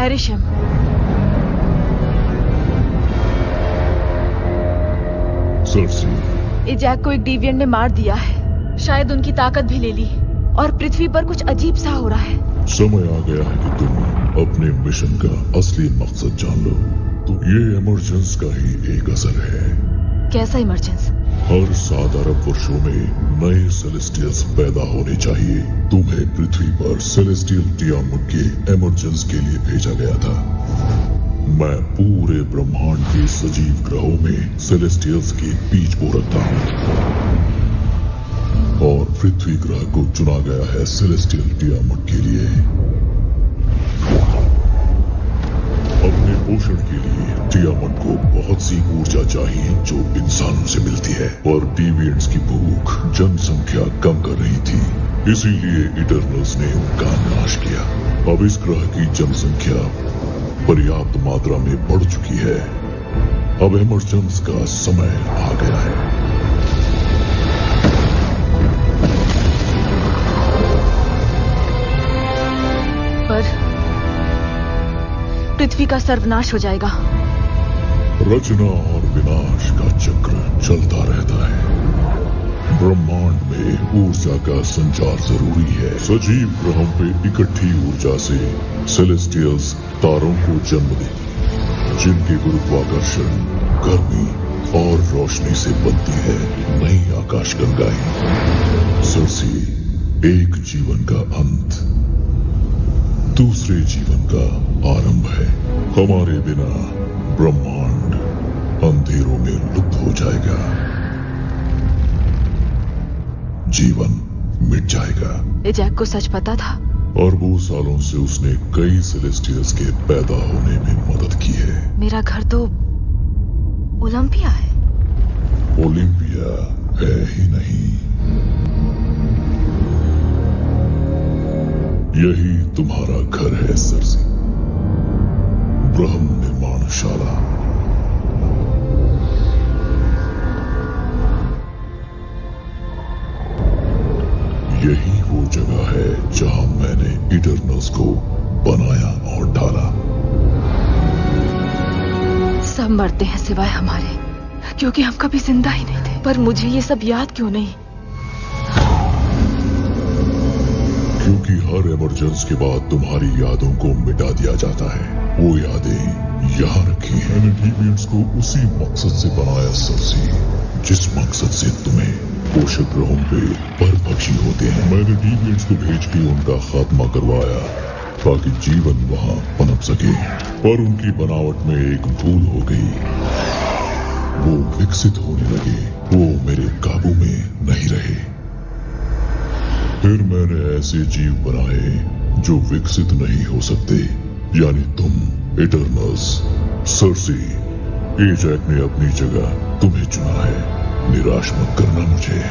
एरिशम। Cersei, Ajax को एक deviant ने मार दिया है। शायद उनकी ताकत भी ले ली और पृथ्वी पर कुछ अजीब सा हो रहा है। समय आ गया है कि तुम अपने मिशन का असली मकसद जान लो। तो ये इमरजेंस का ही एक असर है। कैसा इमरजेंस? हर 7 अरब वर्षों में नए सेलेस्टियल्स पैदा होने चाहिए। तुम्हें पृथ्वी पर सेलेस्टियल टियामुट के इमरजेंस के लिए भेजा गया था। मैं पूरे ब्रह्मांड के सजीव ग्रहों में सेलेस्टियल्स के बीज बो रखता हूँ और पृथ्वी ग्रह को चुना गया है सेलेस्टियल टियामुट के लिए। अपने पोषण के लिए टियामुट को बहुत सी ऊर्जा चाहिए जो इंसानों से मिलती है, और डिविएंट्स की भूख जनसंख्या कम कर रही थी। इसीलिए इटर्नल्स ने उनका नाश किया। अब इस ग्रह की जनसंख्या पर्याप्त मात्रा में बढ़ चुकी है। अब इमरजेंस का समय आ गया है। पर पृथ्वी का सर्वनाश हो जाएगा। रचना और विनाश का चक्र चलता रहता है। ब्रह्मांड में ऊर्जा का संचार जरूरी है। सजीव ग्रहों पे इकट्ठी ऊर्जा से सेलेस्टियल्स तारों को जन्म देंगे, जिनके गुरुत्वाकर्षण, गर्मी और रोशनी से बनती है नई आकाशगंगाएं। सर्सी, एक जीवन का अंत दूसरे जीवन का आरंभ है। हमारे बिना ब्रह्मांड अंधेरों में लुप्त हो जाएगा। जीवन मिट जाएगा। एजैक को सच पता था। अरबों सालों से उसने कई सेलेस्टियल्स के पैदा होने में मदद की है। मेरा घर तो ओलंपिया है। ओलंपिया है ही नहीं, यही तुम्हारा घर है सर्सी। ब्रह्म निर्माणशाला। यही वो जगह है जहां मैंने इटर्नल्स को बनाया और ढाला। सब मरते हैं सिवाय हमारे, क्योंकि हम कभी जिंदा ही नहीं थे। पर मुझे ये सब याद क्यों नहीं? क्योंकि हर इमरजेंस के बाद तुम्हारी यादों को मिटा दिया जाता है। वो यादें यहाँ रखी हैं। मैंने डिविएंट्स को उसी मकसद से बनाया सर्सी, जिस मकसद से तुम्हें पोषक ग्रहों पे पर पक्षी होते हैं। मैंने डिविएंट्स को भेज के उनका खात्मा करवाया ताकि जीवन वहां पनप सके। पर उनकी बनावट में एक भूल हो गई। वो विकसित होने लगे। वो मेरे काबू में नहीं रहे। फिर मैंने ऐसे जीव बनाए जो विकसित नहीं हो सकते, यानी तुम इटर्नल्स। सर्सी, एजैक ने अपनी जगह तुम्हें चुना है। निराश मत करना मुझे।